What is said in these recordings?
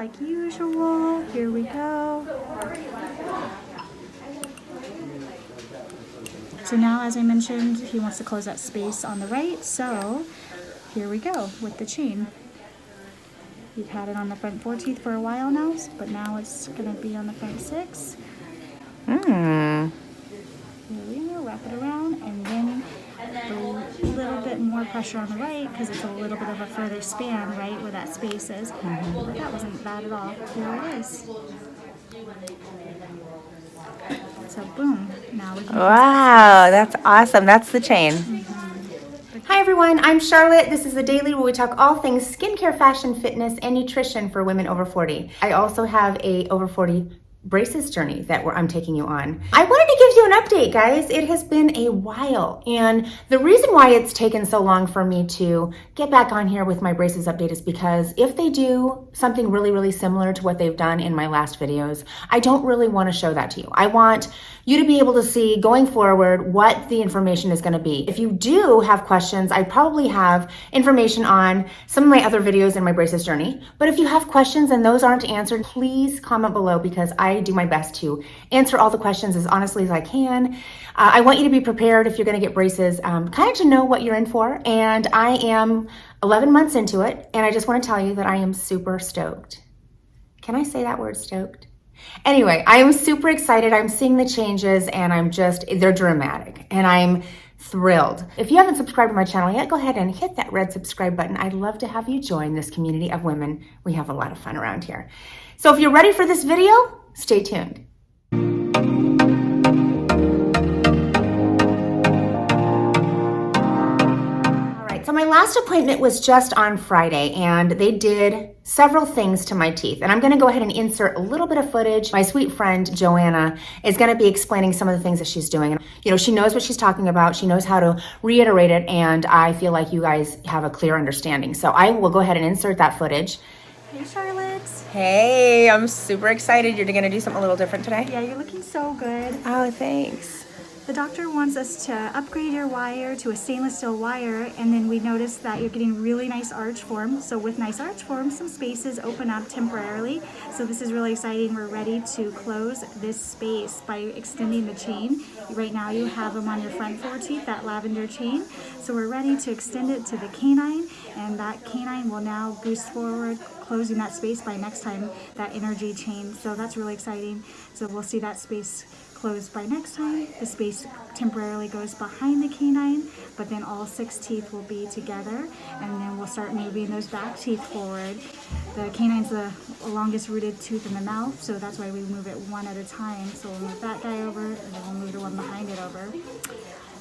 like usual. Here we go. So now, as I mentioned, he wants to close that space on the right, so here we go with the chain. You've had it on the front 4 teeth for a while now, but now it's going to be on the front 6. Here we go, wrap it around, and then a little bit more pressure on the right because it's a little bit of a further span, right, where that space is. But that wasn't bad at all. Here it is. So boom, now we can. Wow, that's awesome. That's the chain. Hi everyone, I'm Charlotte. This is the Daily where we talk all things skincare, fashion, fitness, and nutrition for women over 40. I also have a over 40 braces journey that I'm taking you on. I wanted to give you an update, guys. It has been a while, and the reason why it's taken so long for me to get back on here with my braces update is because if they do something really, really similar to what they've done in my last videos, I don't really want to show that to you. I want you to be able to see going forward what the information is going to be. If you do have questions, I probably have information on some of my other videos in my braces journey. But if you have questions and those aren't answered, please comment below because I do my best to answer all the questions as honestly as I can. I want you to be prepared if you're going to get braces, kind of to know what you're in for. And I am 11 months into it, and I just want to tell you that I am super stoked. Can I say that word, stoked? Anyway, I am super excited. I'm seeing the changes and they're dramatic and I'm thrilled. If you haven't subscribed to my channel yet, go ahead and hit that red subscribe button. I'd love to have you join this community of women. We have a lot of fun around here. So if you're ready for this video, stay tuned. So my last appointment was just on Friday and they did several things to my teeth. And I'm gonna go ahead and insert a little bit of footage. My sweet friend, Joanna, is gonna be explaining some of the things that she's doing. You know, she knows what she's talking about. She knows how to reiterate it. And I feel like you guys have a clear understanding. So I will go ahead and insert that footage. Hey, Charlotte. Hey, I'm super excited. You're gonna do something a little different today? Yeah, you're looking so good. Oh, thanks. The doctor wants us to upgrade your wire to a stainless steel wire, and then we noticed that you're getting really nice arch form. So with nice arch form, some spaces open up temporarily. So this is really exciting. We're ready to close this space by extending the chain. Right now you have them on your front 4 teeth, that lavender chain. So we're ready to extend it to the canine, and that canine will now boost forward, closing that space by next time, that energy chain. So that's really exciting. So we'll see that space closed by next time. The space temporarily goes behind the canine, but then all 6 teeth will be together, and then we'll start moving those back teeth forward. The canine's the longest rooted tooth in the mouth, so that's why we move it one at a time. So we'll move that guy over, and then we'll move the one behind it over.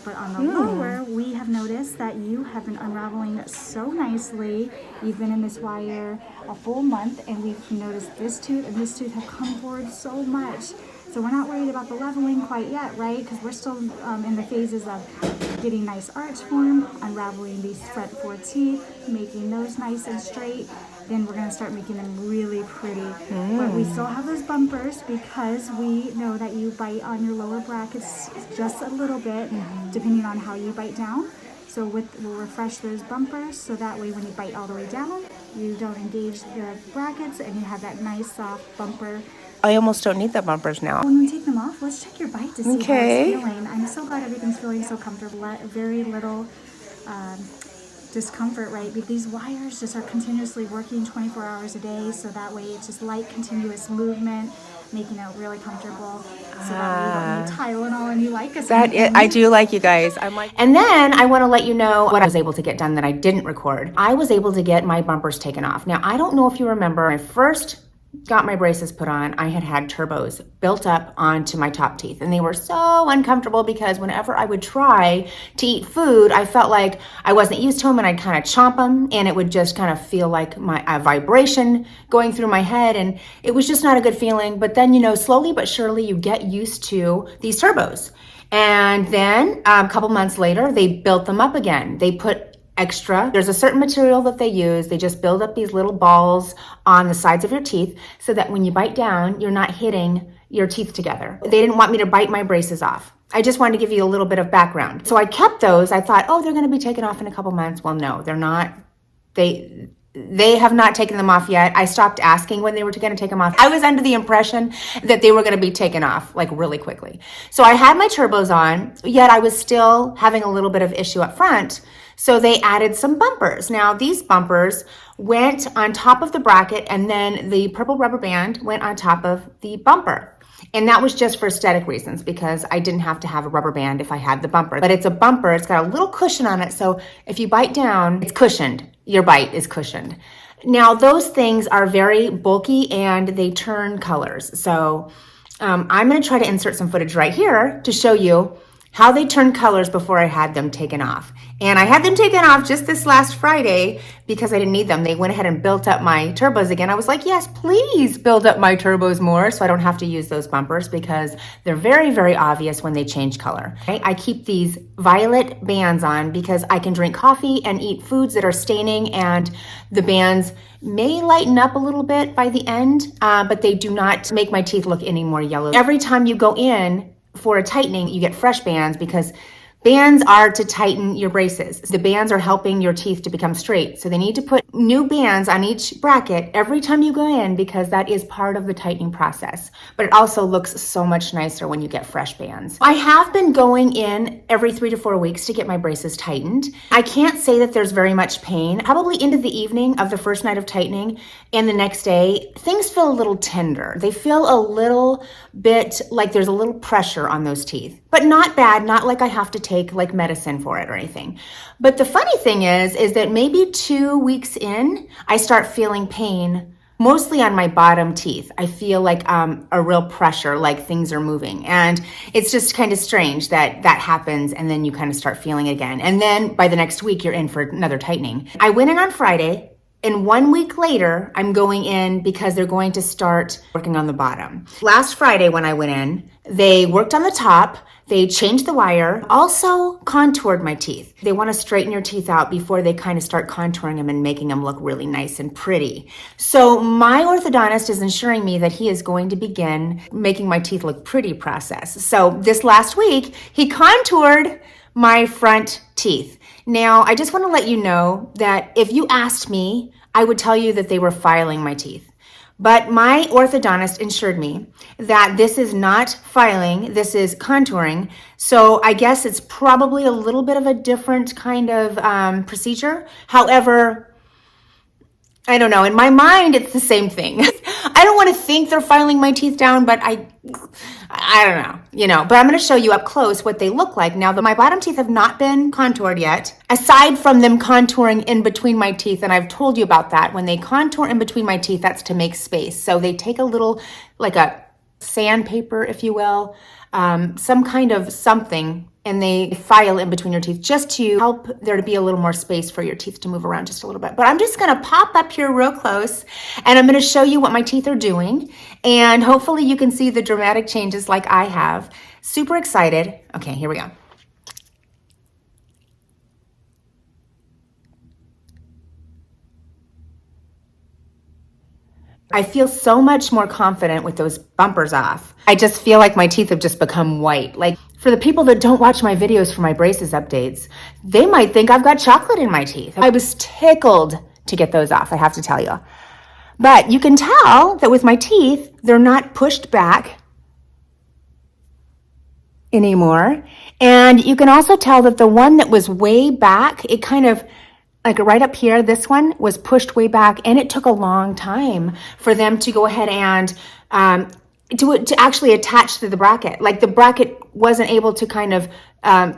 But on the lower, we have noticed that you have been unraveling so nicely. You've been in this wire a full month, and we've noticed this tooth and this tooth have come forward so much. So we're not worried about the leveling quite yet, right? Because we're still in the phases of getting nice arch form, unraveling these front 4 teeth, making those nice and straight. Then we're gonna start making them really pretty. But we still have those bumpers because we know that you bite on your lower brackets just a little bit, depending on how you bite down. So we'll refresh those bumpers so that way when you bite all the way down, you don't engage the brackets and you have that nice soft bumper. I almost don't need the bumpers now. When we take them off, let's check your bite to see how it's feeling. I'm so glad everything's feeling so comfortable. Very little discomfort, right? But these wires just are continuously working 24 hours a day, so that way it's just light, continuous movement, making it really comfortable. So that way you don't need Tylenol and you like us. I do like you guys. And then I want to let you know what I was able to get done that I didn't record. I was able to get my bumpers taken off. Now, I don't know if you remember, when I first got my braces put on, I had turbos built up onto my top teeth, and they were so uncomfortable because whenever I would try to eat food, I felt like I wasn't used to them, and I'd kind of chomp them, and it would just kind of feel like a vibration going through my head, and it was just not a good feeling. But then, you know, slowly but surely you get used to these turbos. And then a couple months later, they built them up again. They put extra. There's a certain material that they use. They just build up these little balls on the sides of your teeth so that when you bite down, you're not hitting your teeth together. They didn't want me to bite my braces off. I just wanted to give you a little bit of background. So I kept those. I thought, oh, they're going to be taken off in a couple months. Well, no, they're not. They have not taken them off yet. I stopped asking when they were going to take them off. I was under the impression that they were going to be taken off like really quickly. So I had my turbos on, yet I was still having a little bit of issue up front. So they added some bumpers. Now these bumpers went on top of the bracket, and then the purple rubber band went on top of the bumper. And that was just for aesthetic reasons, because I didn't have to have a rubber band if I had the bumper. But it's a bumper, it's got a little cushion on it, so if you bite down, it's cushioned. Your bite is cushioned. Now those things are very bulky and they turn colors. So I'm gonna try to insert some footage right here to show you how they turned colors before I had them taken off. And I had them taken off just this last Friday because I didn't need them. They went ahead and built up my turbos again. I was like, yes, please build up my turbos more so I don't have to use those bumpers, because they're very, very obvious when they change color. Okay? I keep these violet bands on because I can drink coffee and eat foods that are staining, and the bands may lighten up a little bit by the end, but they do not make my teeth look any more yellow. Every time you go in for a tightening, you get fresh bands, because bands are to tighten your braces. The bands are helping your teeth to become straight. So they need to put new bands on each bracket every time you go in, because that is part of the tightening process. But it also looks so much nicer when you get fresh bands. I have been going in every 3 to 4 weeks to get my braces tightened. I can't say that there's very much pain. Probably into the evening of the first night of tightening and the next day, things feel a little tender. They feel a little bit like there's a little pressure on those teeth, but not bad, not like I have to take like medicine for it or anything. But the funny thing is that maybe 2 weeks in, I start feeling pain, mostly on my bottom teeth. I feel like a real pressure, like things are moving. And it's just kind of strange that that happens, and then you kind of start feeling it again. And then by the next week, you're in for another tightening. I went in on Friday, and 1 week later, I'm going in because they're going to start working on the bottom. Last Friday when I went in, they worked on the top, they changed the wire, also contoured my teeth. They want to straighten your teeth out before they kind of start contouring them and making them look really nice and pretty. So my orthodontist is ensuring me that he is going to begin making my teeth look pretty process. So this last week, he contoured my front teeth. Now, I just want to let you know that if you asked me, I would tell you that they were filing my teeth. But my orthodontist assured me that this is not filing, this is contouring. So I guess it's probably a little bit of a different kind of procedure. However, I don't know. In my mind, it's the same thing. I don't want to think they're filing my teeth down, but I don't know, but I'm going to show you up close what they look like. Now, my bottom teeth have not been contoured yet, aside from them contouring in between my teeth. And I've told you about that. When they contour in between my teeth, that's to make space. So they take a little, like a sandpaper, if you will, some kind of something, and they file in between your teeth just to help there to be a little more space for your teeth to move around just a little bit. But I'm just gonna pop up here real close, and I'm gonna show you what my teeth are doing, and hopefully you can see the dramatic changes like I have. Super excited. Okay, here we go. I feel so much more confident with those bumpers off. I just feel like my teeth have just become white. Like, for the people that don't watch my videos for my braces updates, they might think I've got chocolate in my teeth. I was tickled to get those off, I have to tell you. But you can tell that with my teeth, they're not pushed back anymore. And you can also tell that the one that was way back, it kind of, like right up here, this one was pushed way back, and it took a long time for them to go ahead and to actually attach to the bracket. Like the bracket wasn't able to kind of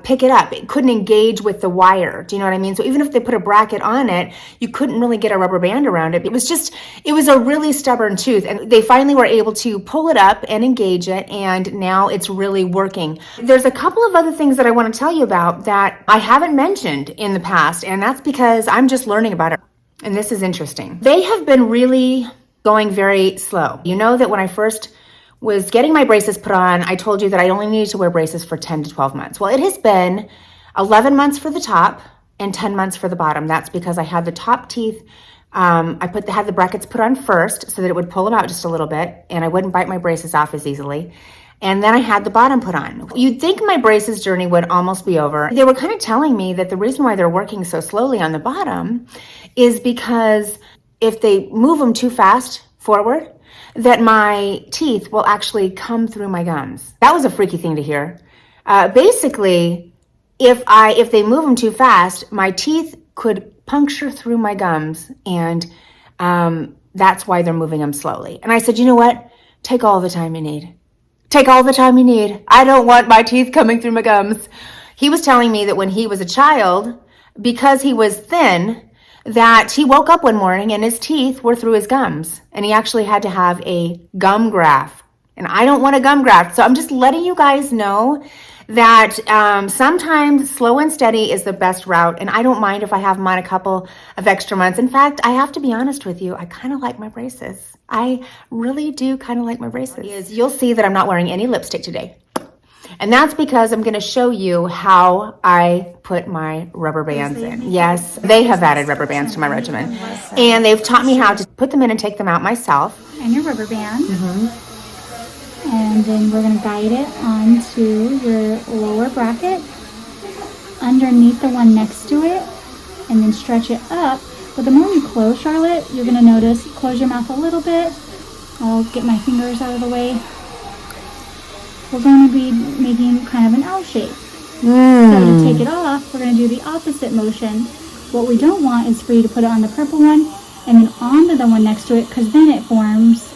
pick it up. It couldn't engage with the wire. Do you know what I mean? So even if they put a bracket on it, you couldn't really get a rubber band around it. It was a really stubborn tooth, and they finally were able to pull it up and engage it, and now it's really working. There's a couple of other things that I want to tell you about that I haven't mentioned in the past, and that's because I'm just learning about it. And this is interesting. They have been really going very slow. You know that when I first was getting my braces put on, I told you that I only needed to wear braces for 10 to 12 months. Well, it has been 11 months for the top and 10 months for the bottom. That's because I had the top teeth, I had the brackets put on first so that it would pull them out just a little bit, and I wouldn't bite my braces off as easily. And then I had the bottom put on. You'd think my braces journey would almost be over. They were kind of telling me that the reason why they're working so slowly on the bottom is because if they move them too fast forward, that my teeth will actually come through my gums. That was a freaky thing to hear. Basically, if they move them too fast, my teeth could puncture through my gums, and that's why they're moving them slowly. And I said, you know what? Take all the time you need. Take all the time you need. I don't want my teeth coming through my gums. He was telling me that when he was a child, because he was thin, that he woke up one morning and his teeth were through his gums, and he actually had to have a gum graft. And I don't want a gum graft. So I'm just letting you guys know that sometimes slow and steady is the best route, and I don't mind if I have them on a couple of extra months. In fact, I have to be honest with you, I kind of like my braces. I really do kind of like my braces. You'll see that I'm not wearing any lipstick today. And that's because I'm going to show you how I put my rubber bands in. Yes, they have added rubber bands to my regimen. And they've taught me how to put them in and take them out myself. And your rubber band. And then we're going to guide it onto your lower bracket, underneath the one next to it, and then stretch it up. But the more you close, Charlotte, you're going to notice, close your mouth a little bit. I'll get my fingers out of the way. We're going to be making kind of an L shape. So to take it off, we're going to do the opposite motion. What we don't want is for you to put it on the purple one and then onto the one next to it, because then it forms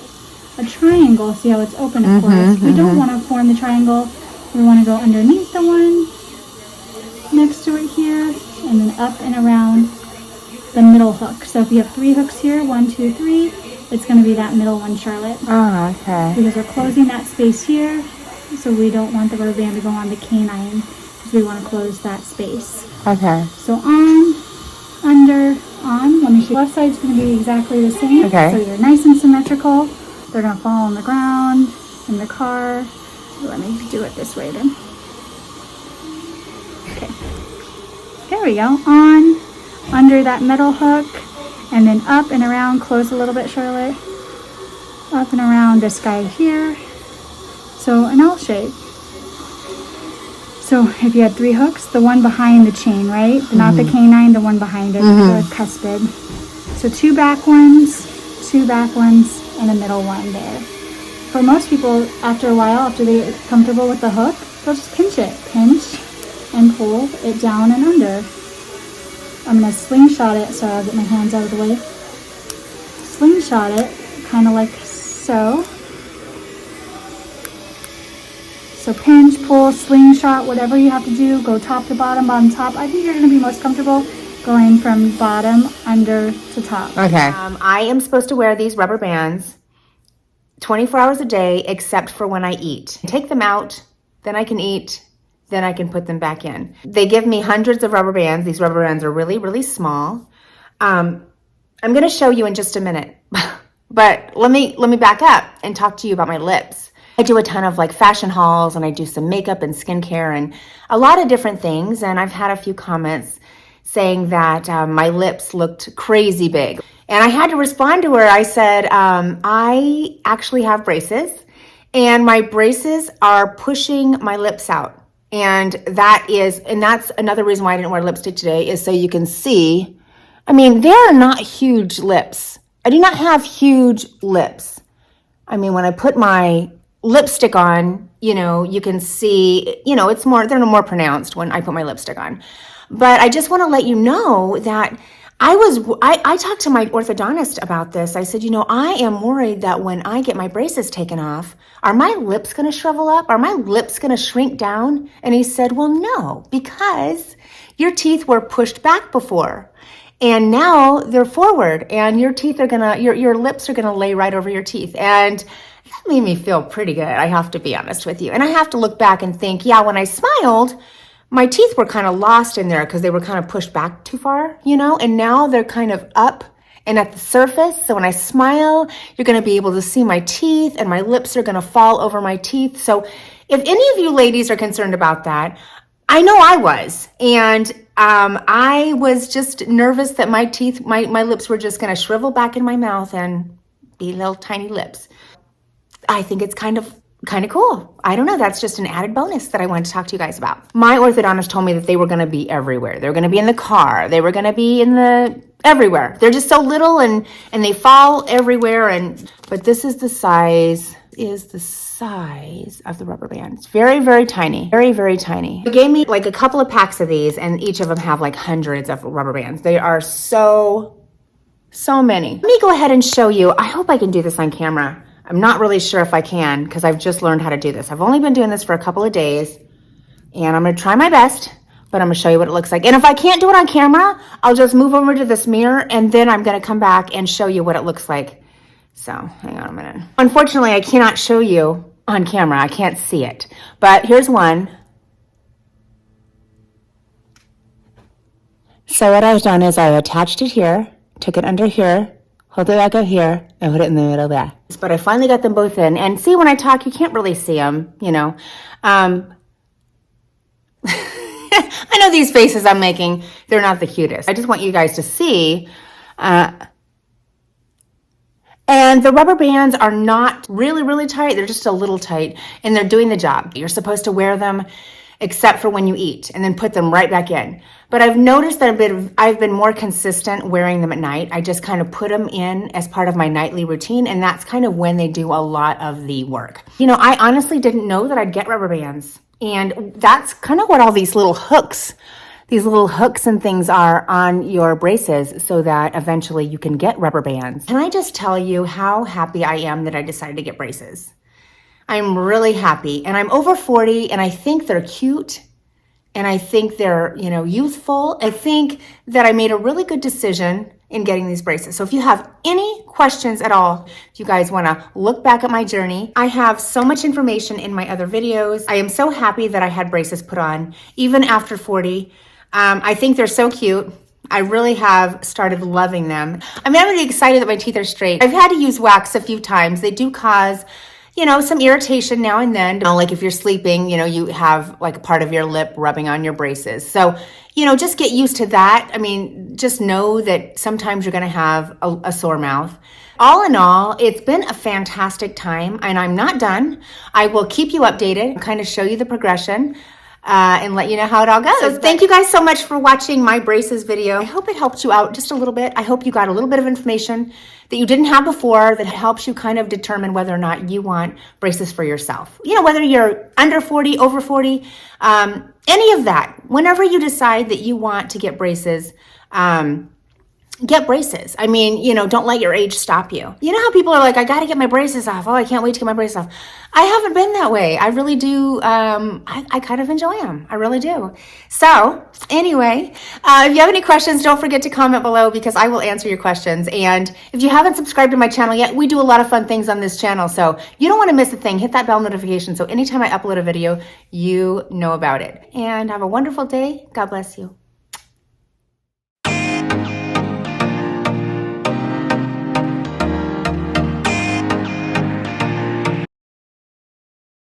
a triangle. See how it's open, of course. We don't want to form the triangle. We want to go underneath the one next to it here, and then up and around the middle hook. So if you have 3 hooks here, 1, 2, 3, it's going to be that middle one, Charlotte. Oh, okay. Because we're closing that space here, so we don't want the rubber band to go on the canine, because we want to close that space. Okay. So on, under, on. Let me show you. Left side's going to be exactly the same. Okay. So you're nice and symmetrical. They're going to fall on the ground, in the car. Let me do it this way then. Okay. There we go. On, under that middle hook, and then up and around. Close a little bit, Charlotte. Up and around this guy here. So an L shape. So if you had 3 hooks, the one behind the chain, right? Not the canine, the one behind it, the cuspid. So 2 back ones, 2 back ones, and a middle one there. For most people, after a while, after they get comfortable with the hook, they'll just pinch it. Pinch and pull it down and under. I'm going to slingshot it, so I'll get my hands out of the way. Slingshot it, kind of like so. So pinch, pull, slingshot, whatever you have to do. Go top to bottom, bottom, top. I think you're going to be most comfortable going from bottom, under to top. Okay. I am supposed to wear these rubber bands 24 hours a day, except for when I eat. Take them out, then I can eat, then I can put them back in. They give me hundreds of rubber bands. These rubber bands are really, really small. I'm going to show you in just a minute, but let me back up and talk to you about my lips. I do a ton of like fashion hauls, and I do some makeup and skincare and a lot of different things. And I've had a few comments saying that my lips looked crazy big. And I had to respond to her. I said, I actually have braces, and my braces are pushing my lips out. And that's another reason why I didn't wear lipstick today, is so you can see. I mean, they're not huge lips. I do not have huge lips. I mean, when I put my lipstick on, you can see, they're more pronounced when I put my lipstick on. But I just want to let you know that I talked to my orthodontist about this. I said, I am worried that when I get my braces taken off, are my lips going to shrivel up? Are my lips going to shrink down? And he said, well, no, because your teeth were pushed back before, and now they're forward, and your teeth are your lips are going to lay right over your teeth. And that made me feel pretty good, I have to be honest with you. And I have to look back and think, yeah, when I smiled, my teeth were kind of lost in there because they were kind of pushed back too far, and now they're kind of up and at the surface. So when I smile, you're going to be able to see my teeth, and my lips are going to fall over my teeth. So if any of you ladies are concerned about that, I know I was. And I was just nervous that my teeth, my lips were just going to shrivel back in my mouth and be little tiny lips. I think it's kind of kind of cool. I don't know. That's just an added bonus that I wanted to talk to you guys about. My orthodontist told me that they were going to be everywhere. They were going to be in the car. They were going to be everywhere. They're just so little and they fall everywhere. But this is the size of the rubber band. It's very, very tiny. Very, very tiny. They gave me like a couple of packs of these, and each of them have like hundreds of rubber bands. They are so many. Let me go ahead and show you. I hope I can do this on camera. I'm not really sure if I can because I've just learned how to do this. I've only been doing this for a couple of days, and I'm going to try my best, but I'm going to show you what it looks like. And if I can't do it on camera, I'll just move over to this mirror, and then I'm going to come back and show you what it looks like. So hang on a minute. Unfortunately, I cannot show you on camera. I can't see it, but here's one. So what I've done is I attached it here, took it under here, hold it back up here, and put it in the middle there. But I finally got them both in. And see, when I talk, you can't really see them, you know. I know these faces I'm making, they're not the cutest. I just want you guys to see. And the rubber bands are not really, really tight. They're just a little tight, and they're doing the job. You're supposed to wear them except for when you eat, and then put them right back in. But I've noticed that I've been more consistent wearing them at night. I just kind of put them in as part of my nightly routine, and that's kind of when they do a lot of the work. You know, I honestly didn't know that I'd get rubber bands, and that's kind of what all these little hooks and things are on your braces, so that eventually you can get rubber bands. Can I just tell you how happy I am that I decided to get braces? I'm really happy, and I'm over 40, and I think they're cute, and I think they're, you know, youthful. I think that I made a really good decision in getting these braces. So if you have any questions at all, if you guys want to look back at my journey, I have so much information in my other videos. I am so happy that I had braces put on, even after 40. I think they're so cute. I really have started loving them. I'm really excited that my teeth are straight. I've had to use wax a few times. They do cause, you know, some irritation now and then. You know, like if you're sleeping, you know, you have like a part of your lip rubbing on your braces. So, you know, just get used to that. I mean, just know that sometimes you're going to have a sore mouth. All in all, it's been a fantastic time, and I'm not done. I will keep you updated, kind of show you the progression. And let you know how it all goes. So thank you guys so much for watching my braces video. I hope it helped you out just a little bit. I hope you got a little bit of information that you didn't have before that helps you kind of determine whether or not you want braces for yourself. You know, whether you're under 40, over 40, any of that. Whenever you decide that you want to get braces, get braces. I mean, you know, don't let your age stop you. You know how people are like, I got to get my braces off. Oh, I can't wait to get my braces off. I haven't been that way. I really do. I kind of enjoy them. I really do. So anyway, if you have any questions, don't forget to comment below because I will answer your questions. And if you haven't subscribed to my channel yet, we do a lot of fun things on this channel. So you don't want to miss a thing. Hit that bell notification. So anytime I upload a video, you know about it. And have a wonderful day. God bless you.